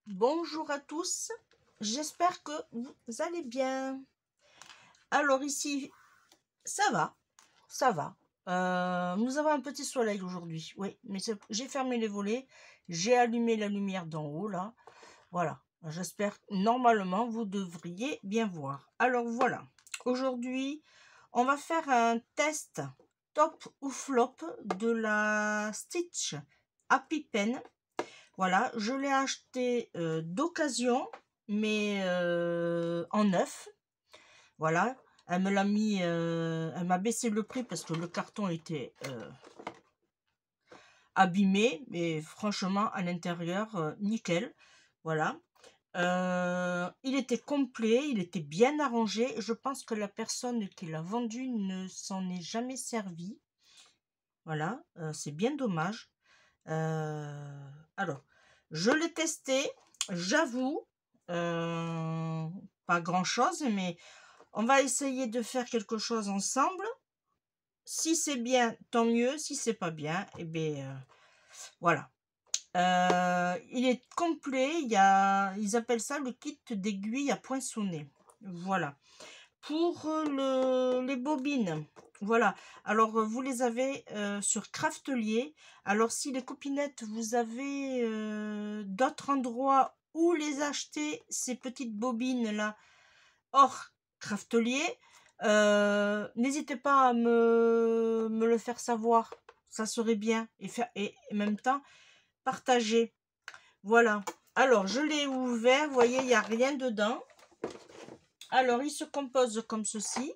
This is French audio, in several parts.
Bonjour à tous, j'espère que vous allez bien. Alors ici, ça va, ça va. Nous avons un petit soleil aujourd'hui, oui, mais j'ai fermé les volets, j'ai allumé la lumière d'en haut, là. Voilà, j'espère, normalement, vous devriez bien voir. Alors voilà, aujourd'hui, on va faire un test top ou flop de la Stitch Happy Pen. Voilà, je l'ai acheté d'occasion, mais en neuf. Voilà, elle me l'a mis, elle m'a baissé le prix parce que le carton était abîmé, mais franchement, à l'intérieur, nickel. Voilà. Il était complet, il était bien arrangé. Je pense que la personne qui l'a vendu ne s'en est jamais servi. Voilà, c'est bien dommage. Alors, je l'ai testé, j'avoue, pas grand-chose, mais on va essayer de faire quelque chose ensemble. Si c'est bien, tant mieux. Si c'est pas bien, eh bien, voilà. Il est complet, ils appellent ça le kit d'aiguilles à poinçonner. Voilà. Pour les bobines, voilà. Alors, vous les avez sur Craftelier. Alors, si les copinettes, vous avez d'autres endroits où les acheter, ces petites bobines-là, hors Craftelier, n'hésitez pas à me le faire savoir. Ça serait bien. Et en même temps, partager. Voilà. Alors, je l'ai ouvert. Vous voyez, il n'y a rien dedans. Alors, il se compose comme ceci.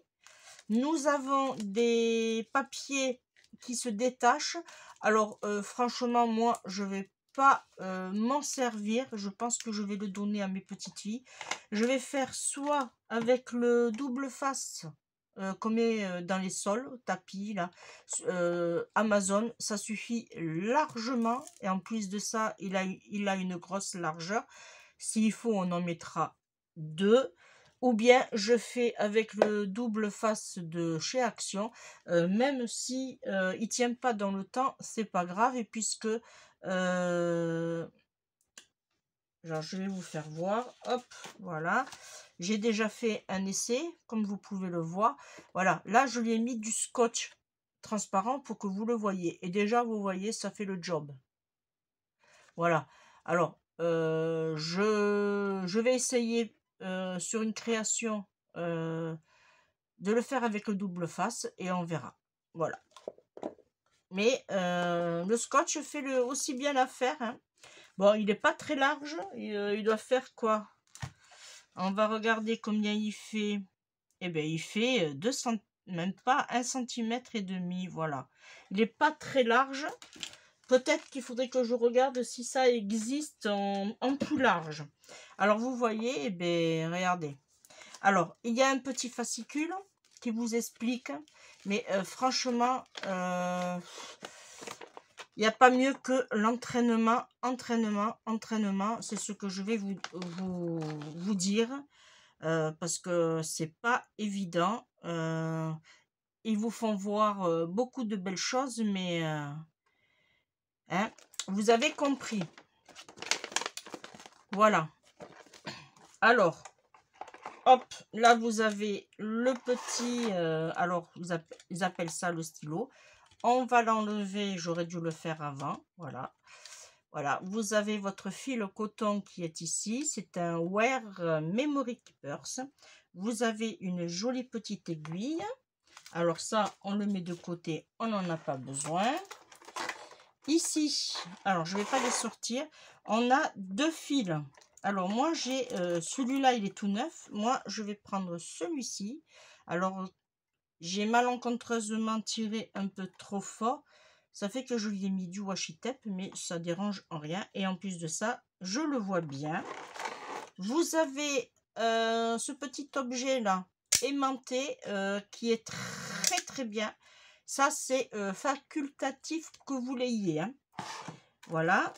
Nous avons des papiers qui se détachent. Alors, franchement, moi, je vais pas m'en servir. Je pense que je vais le donner à mes petites filles. Je vais faire soit avec le double face qu'on met dans les sols, tapis, là, Amazon. Ça suffit largement. Et en plus de ça, il a une grosse largeur. S'il faut, on en mettra deux. Ou bien je fais avec le double face de chez Action, même si il tient pas dans le temps, c'est pas grave. Et puisque genre, je vais vous faire voir, hop, voilà, j'ai déjà fait un essai, comme vous pouvez le voir. Voilà, là je lui ai mis du scotch transparent pour que vous le voyez. Et déjà, vous voyez, ça fait le job. Voilà. Alors, je vais essayer sur une création de le faire avec le double face et on verra. Voilà. Mais le scotch fait aussi bien l'affaire, hein. Bon, il n'est pas très large. Il doit faire quoi? On va regarder combien il fait. Eh bien, il fait 2 cm, même pas 1,5 cm. Voilà. Il n'est pas très large. Peut-être qu'il faudrait que je regarde si ça existe en plus large. Alors, vous voyez, eh bien, regardez. Alors, il y a un petit fascicule qui vous explique. Mais franchement, il n'y a pas mieux que l'entraînement, entraînement. C'est ce que je vais vous dire. Parce que c'est pas évident. Ils vous font voir beaucoup de belles choses, mais hein, vous avez compris. Voilà. Alors, hop, là vous avez le petit, alors ils appellent ça le stylo. On va l'enlever, j'aurais dû le faire avant. Voilà. Voilà, vous avez votre fil coton qui est ici. C'est un Wear Memory Keepers. Vous avez une jolie petite aiguille. Alors ça, on le met de côté, on n'en a pas besoin. Ici, alors je ne vais pas les sortir. On a deux fils. Alors moi, j'ai celui-là, il est tout neuf. Moi, je vais prendre celui-ci. Alors, j'ai malencontreusement tiré un peu trop fort. Ça fait que je lui ai mis du washi tape, mais ça dérange en rien. Et en plus de ça, je le vois bien. Vous avez ce petit objet là, aimanté, qui est très très bien. Ça, c'est facultatif que vous l'ayez, hein. Voilà.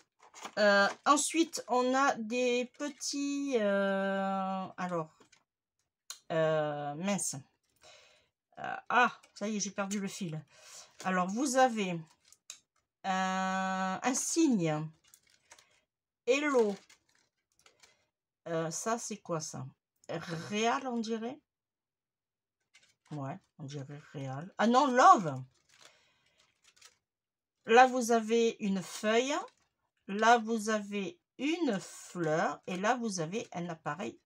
Ensuite, on a des petits... alors, mince. Ah, ça y est, j'ai perdu le fil. Alors, vous avez un signe Hello Ça, c'est quoi ça? Réal, on dirait? Ouais, on dirait réal. Ah non, love! Là, vous avez une feuille. Là, vous avez une fleur. Et là, vous avez un appareil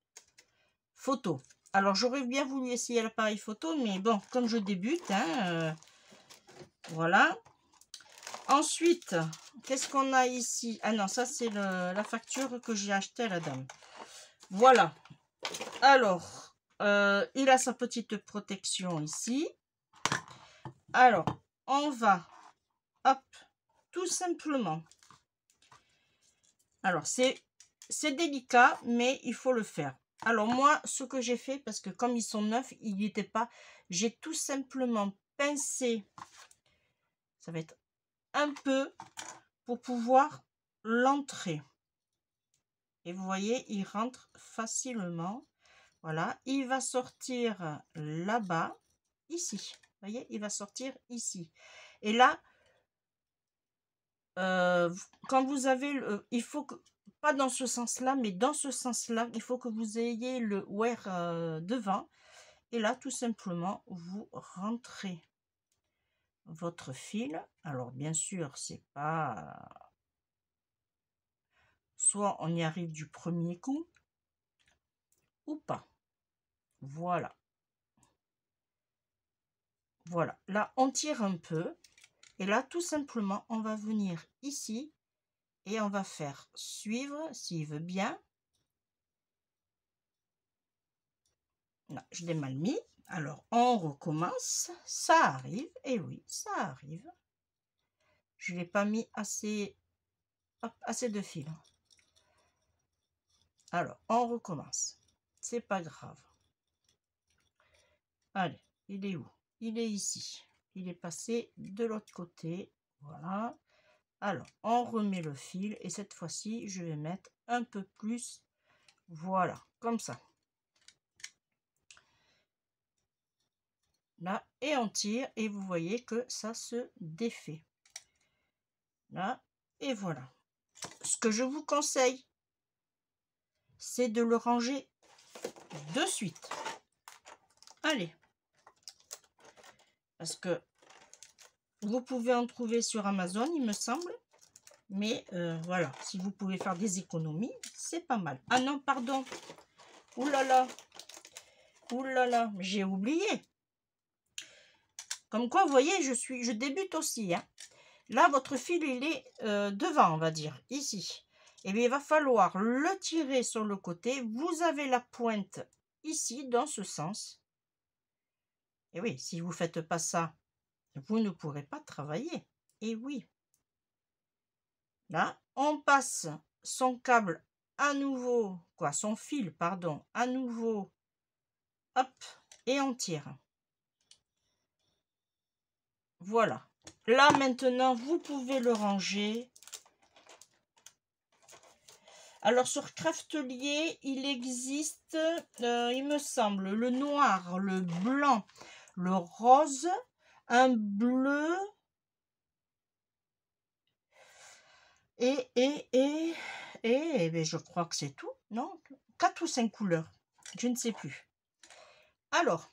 photo. Alors, j'aurais bien voulu essayer l'appareil photo, mais bon, comme je débute, hein, voilà. Ensuite, qu'est-ce qu'on a ici? Ah non, ça, c'est la facture que j'ai achetée à la dame. Voilà. Alors, il a sa petite protection ici. Alors, on va, hop, tout simplement. Alors, c'est délicat, mais il faut le faire. Alors, moi, ce que j'ai fait, parce que comme ils sont neufs, ils n'y étaient pas, j'ai tout simplement pincé, ça va être un peu, pour pouvoir l'entrer. Et vous voyez, il rentre facilement. Voilà, il va sortir là-bas, ici. Vous voyez, il va sortir ici. Et là, quand vous avez il faut que, pas dans ce sens-là, mais dans ce sens-là, il faut que vous ayez le wear devant. Et là, tout simplement, vous rentrez votre fil. Alors, bien sûr, c'est pas... Soit on y arrive du premier coup, ou pas. Voilà. Voilà. Là, on tire un peu. Et là, tout simplement, on va venir ici et on va faire suivre, s'il veut bien. Non, je l'ai mal mis. Alors, on recommence. Ça arrive. Et oui, ça arrive. Je ne l'ai pas mis assez, hop, assez de fil. Alors, on recommence. C'est pas grave. Allez, il est où? Il est ici. Il est passé de l'autre côté. Voilà. Alors, on remet le fil. Et cette fois-ci, je vais mettre un peu plus. Voilà, comme ça. Là, et on tire. Et vous voyez que ça se défait. Là, et voilà. Ce que je vous conseille, c'est de le ranger de suite. Allez. Parce que vous pouvez en trouver sur Amazon, il me semble. Mais voilà, si vous pouvez faire des économies, c'est pas mal. Ah non, pardon. Ouh là là. Ouh là là, j'ai oublié. Comme quoi, vous voyez, je débute aussi. Hein. Là, votre fil, il est devant, on va dire, ici. Et bien, il va falloir le tirer sur le côté. Vous avez la pointe ici, dans ce sens. Et oui, si vous ne faites pas ça, vous ne pourrez pas travailler. Et oui. Là, on passe son câble à nouveau, quoi, son fil, pardon, à nouveau. Hop, et on tire. Voilà. Là, maintenant, vous pouvez le ranger. Alors, sur Craftelier, il existe, il me semble, le noir, le blanc, le rose, un bleu et ben, je crois que c'est tout, non? 4 ou 5 couleurs, je ne sais plus. Alors,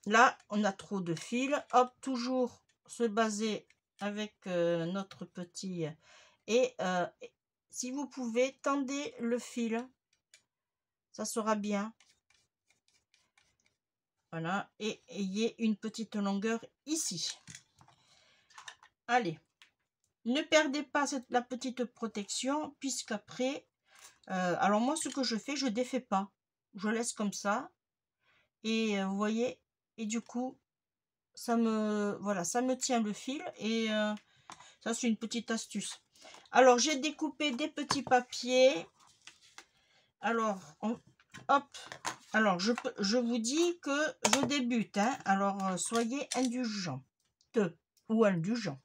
là, on a trop de fils. Hop, toujours se baser avec notre petit... Et si vous pouvez, tendez le fil. Ça sera bien. Voilà. Et ayez une petite longueur ici. Allez. Ne perdez pas la petite protection, puisqu'après... alors moi, ce que je fais, je ne défais pas. Je laisse comme ça. Et vous voyez, et du coup, ça me tient le fil. Et ça, c'est une petite astuce. Alors, j'ai découpé des petits papiers. Alors, hop. Alors, je vous dis que je débute. Hein. Alors, soyez indulgents. Ou indulgents.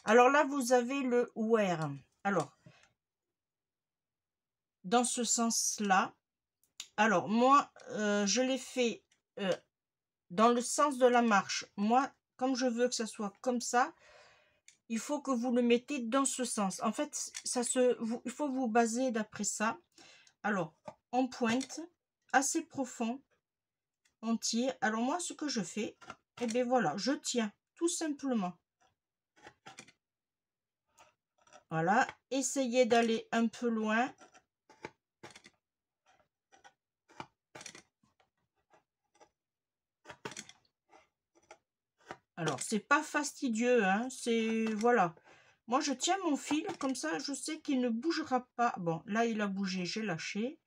Alors là, vous avez le wear. Alors, dans ce sens-là. Alors, moi, je l'ai fait dans le sens de la marche. Moi, comme je veux que ça soit comme ça, il faut que vous le mettez dans ce sens. En fait, il faut vous baser d'après ça. Alors, en pointe, assez profond. On tire. Alors moi, ce que je fais, et bien voilà, je tiens tout simplement. Voilà, essayez d'aller un peu loin. Alors, c'est pas fastidieux, hein, c'est... Voilà. Moi, je tiens mon fil, comme ça, je sais qu'il ne bougera pas. Bon, là, il a bougé, j'ai lâché.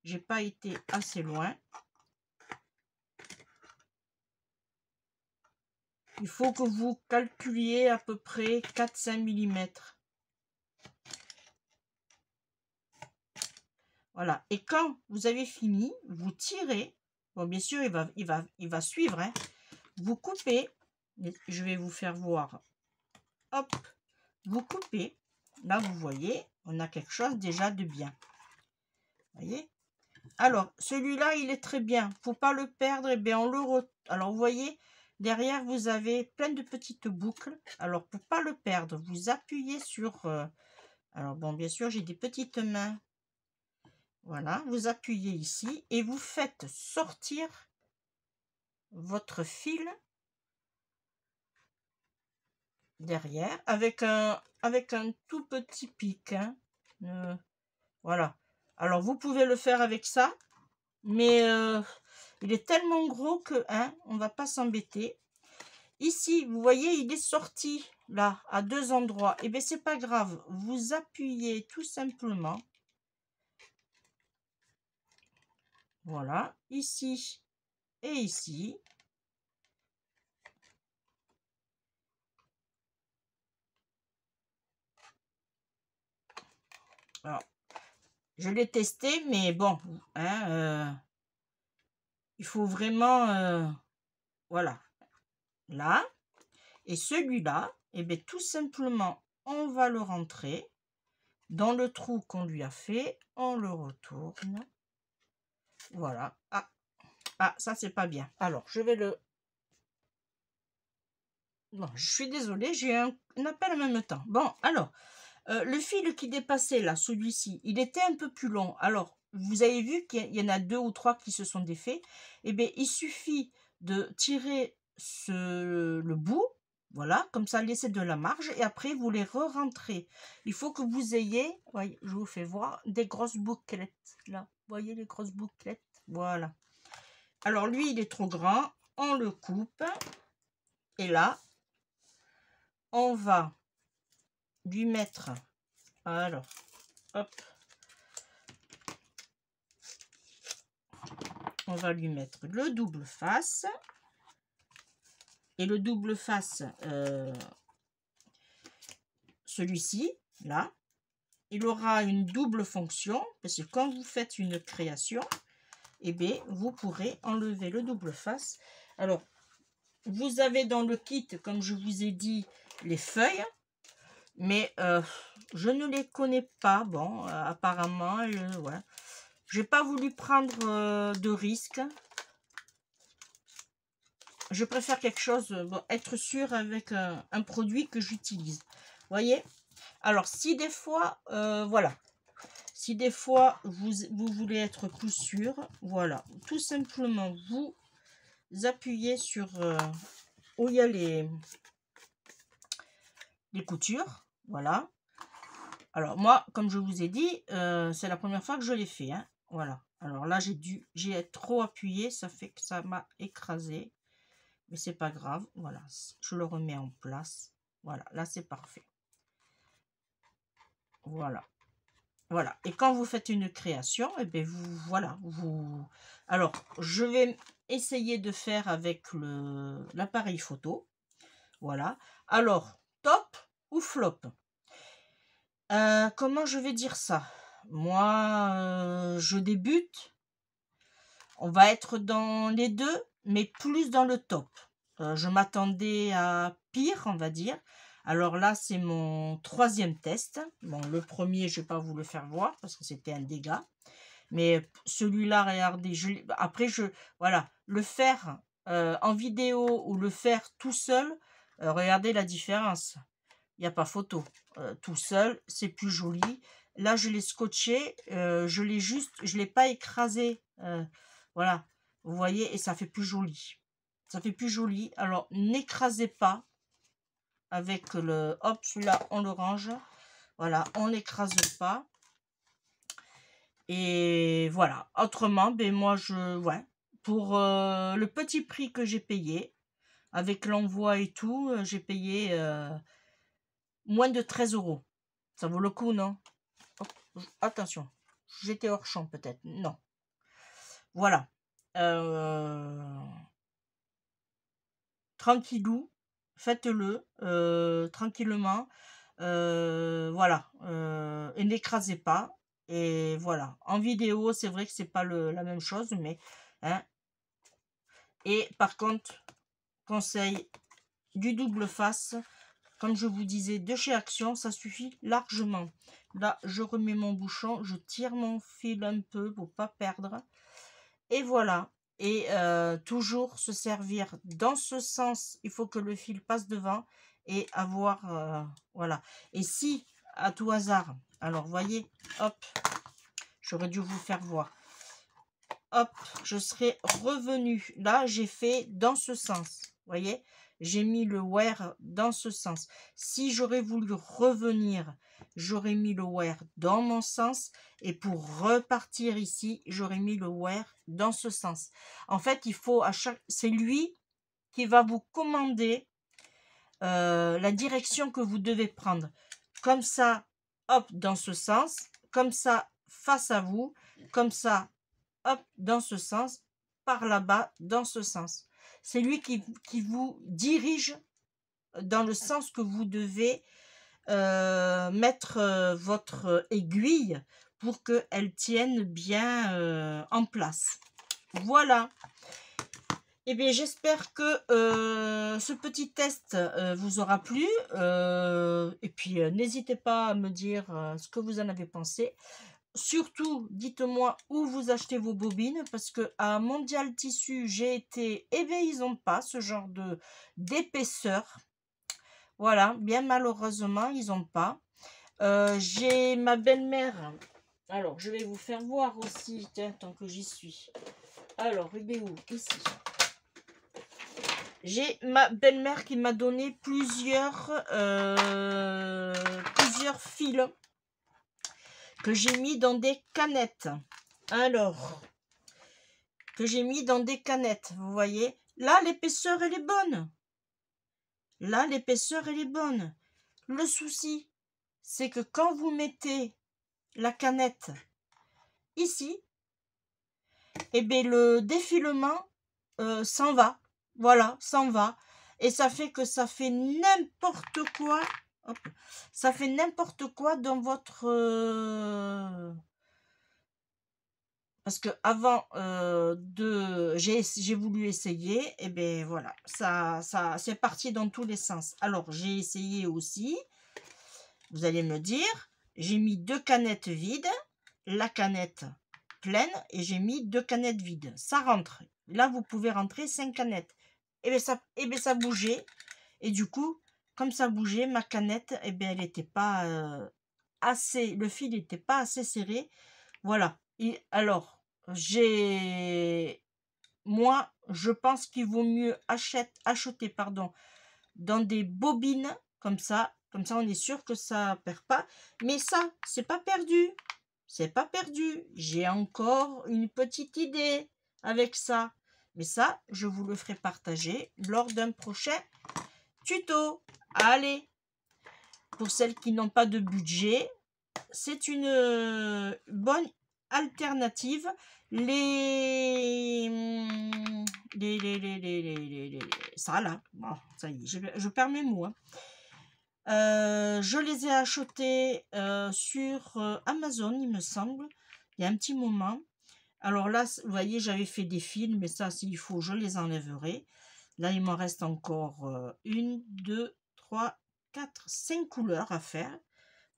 J'ai pas été assez loin. Il faut que vous calculiez à peu près 4-5 mm. Voilà. Et quand vous avez fini, vous tirez. Bon, bien sûr, il va suivre. Hein. Vous coupez. Je vais vous faire voir. Hop. Vous coupez. Là, vous voyez, on a quelque chose déjà de bien. Vous voyez? Alors, celui-là, il est très bien. Faut pas le perdre. Et bien, on le Alors, vous voyez, derrière, vous avez plein de petites boucles. Alors, pour pas le perdre, vous appuyez sur... Alors, bon, bien sûr, j'ai des petites mains. Voilà, vous appuyez ici et vous faites sortir votre fil derrière avec un tout petit pic. Hein. Voilà. Alors, vous pouvez le faire avec ça, mais il est tellement gros que on va pas s'embêter. Ici, vous voyez, il est sorti là à 2 endroits. Et bien, c'est pas grave. Vous appuyez tout simplement. Voilà, ici et ici. Alors, je l'ai testé, mais bon, il faut vraiment, voilà, là. Et celui-là, et bien tout simplement, on va le rentrer dans le trou qu'on lui a fait. On le retourne. Voilà. Ah, ça, c'est pas bien. Alors, je vais le... Bon, je suis désolée, j'ai un appel en même temps. Bon, alors, le fil qui dépassait là, celui-ci, il était un peu plus long. Alors, vous avez vu qu'il y en a 2 ou 3 qui se sont défaits. Eh bien, il suffit de tirer le bout, voilà, comme ça, laissez de la marge, et après, vous les re-rentrez. Il faut que vous ayez, voyez, je vous fais voir, des grosses bouclettes, là. Vous voyez les grosses bouclettes? Voilà. Alors, lui, il est trop grand, on le coupe, et là, on va lui mettre, alors, hop, on va lui mettre le double face. Et le double face, celui-ci, là, il aura une double fonction. Parce que quand vous faites une création, eh bien, vous pourrez enlever le double face. Alors, vous avez dans le kit, comme je vous ai dit, les feuilles. Mais je ne les connais pas. Bon, apparemment, ouais. Je n'ai pas voulu prendre de risques. Je préfère quelque chose, bon, être sûr avec un produit que j'utilise. Voyez? Alors, si des fois, voilà. Si des fois, vous voulez être plus sûr, voilà. Tout simplement, vous appuyez sur où il y a les coutures. Voilà. Alors, moi, comme je vous ai dit, c'est la première fois que je l'ai fait. Hein. Voilà. Alors là, j'ai trop appuyé. Ça fait que ça m'a écrasé. Mais c'est pas grave. Voilà. Je le remets en place. Voilà. Là, c'est parfait. Voilà. Voilà. Et quand vous faites une création, et bien voilà. Alors, je vais essayer de faire avec l'appareil photo. Voilà. Alors, top ou flop? Comment je vais dire ça? Moi, je débute. On va être dans les deux, mais plus dans le top. Je m'attendais à pire, on va dire. Alors là, c'est mon 3e test. Bon, le premier, je ne vais pas vous le faire voir parce que c'était un dégât. Mais celui-là, regardez, après, voilà, le faire en vidéo ou le faire tout seul, regardez la différence. Il n'y a pas photo. Tout seul, c'est plus joli. Là, je l'ai scotché, je l'ai pas écrasé. Voilà, vous voyez, et ça fait plus joli. Ça fait plus joli. Alors, n'écrasez pas avec le... Hop, celui-là, on le range. Voilà, on n'écrase pas. Et voilà. Autrement, ben moi, ouais, pour le petit prix que j'ai payé, avec l'envoi et tout, j'ai payé moins de 13 euros. Ça vaut le coup, non? Attention, j'étais hors champ peut-être. Non. Voilà. Tranquillou, faites-le tranquillement. Voilà. Et n'écrasez pas. Et voilà. En vidéo, c'est vrai que c'est pas la même chose, mais hein. Et par contre, conseil du double face, comme je vous disais, de chez Action, ça suffit largement. Là, je remets mon bouchon, je tire mon fil un peu pour pas perdre. Et voilà. Et toujours se servir dans ce sens. Il faut que le fil passe devant et avoir... voilà. Et si, à tout hasard, alors voyez, hop, j'aurais dû vous faire voir. Hop, je serais revenu. Là, j'ai fait dans ce sens. Voyez, j'ai mis le wear dans ce sens. Si j'aurais voulu revenir, j'aurais mis le wear dans mon sens. Et pour repartir ici, j'aurais mis le wear dans ce sens. En fait, il faut à chaque... C'est lui qui va vous commander la direction que vous devez prendre. Comme ça, hop, dans ce sens. Comme ça, face à vous. Comme ça, hop, dans ce sens, par là-bas, dans ce sens. C'est lui qui vous dirige dans le sens que vous devez mettre votre aiguille pour qu'elle tienne bien en place. Voilà. Eh bien, j'espère que ce petit test vous aura plu. Et puis, n'hésitez pas à me dire ce que vous en avez pensé. Surtout, dites-moi où vous achetez vos bobines, parce que à Mondial Tissu, j'ai été, eh bien, ils n'ont pas ce genre d'épaisseur. Voilà, bien malheureusement, ils n'ont pas. J'ai ma belle-mère. Alors, je vais vous faire voir aussi, tiens, tant que j'y suis. Alors, il est où? Ici. J'ai ma belle-mère qui m'a donné plusieurs fils que j'ai mis dans des canettes. Alors, que j'ai mis dans des canettes, vous voyez. Là, l'épaisseur, elle est bonne. Là, l'épaisseur, elle est bonne. Le souci, c'est que quand vous mettez la canette ici, eh bien, le défilement s'en va. Voilà, s'en va. Et ça fait que ça fait n'importe quoi. Hop, ça fait n'importe quoi dans votre... Parce que avant j'ai voulu essayer, et bien voilà, ça c'est parti dans tous les sens. Alors j'ai essayé aussi, vous allez me dire, j'ai mis 2 canettes vides, la canette pleine, et j'ai mis 2 canettes vides. Ça rentre. Là, vous pouvez rentrer 5 canettes. Et bien ça bougeait. Et du coup, comme ça bougeait, ma canette, et bien elle n'était pas assez, le fil n'était pas assez serré. Voilà. Et alors, moi, je pense qu'il vaut mieux acheter dans des bobines comme ça on est sûr que ça perd pas. Mais ça, c'est pas perdu. C'est pas perdu. J'ai encore une petite idée avec ça. Mais ça, je vous le ferai partager lors d'un prochain tuto. Allez, pour celles qui n'ont pas de budget, c'est une bonne alternative. Ça là, bon, ça y est, je perds mes mots. Hein. Je les ai achetés sur Amazon, il me semble, il y a un petit moment. Alors là, vous voyez, j'avais fait des fils, mais ça, s'il faut, je les enlèverai. Là, il m'en reste encore 1, 2, 3, 4, 5 couleurs à faire.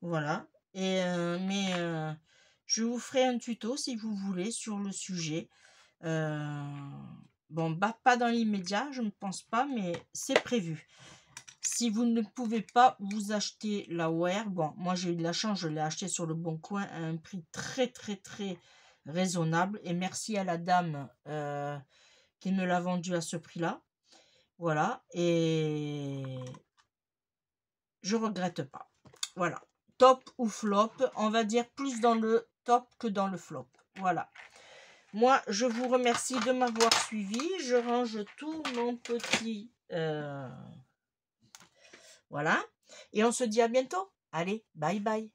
Voilà. Je vous ferai un tuto si vous voulez sur le sujet. Bon, bah, pas dans l'immédiat, je ne pense pas, mais c'est prévu. Si vous ne pouvez pas vous acheter la wear, bon, moi j'ai eu de la chance, je l'ai acheté sur le Bon Coin à un prix très très très raisonnable. Et merci à la dame qui me l'a vendu à ce prix-là. Voilà, et je regrette pas. Voilà, top ou flop, on va dire plus dans le top que dans le flop. Voilà. Moi, je vous remercie de m'avoir suivi. Je range tout mon petit... voilà. Et on se dit à bientôt. Allez, bye bye.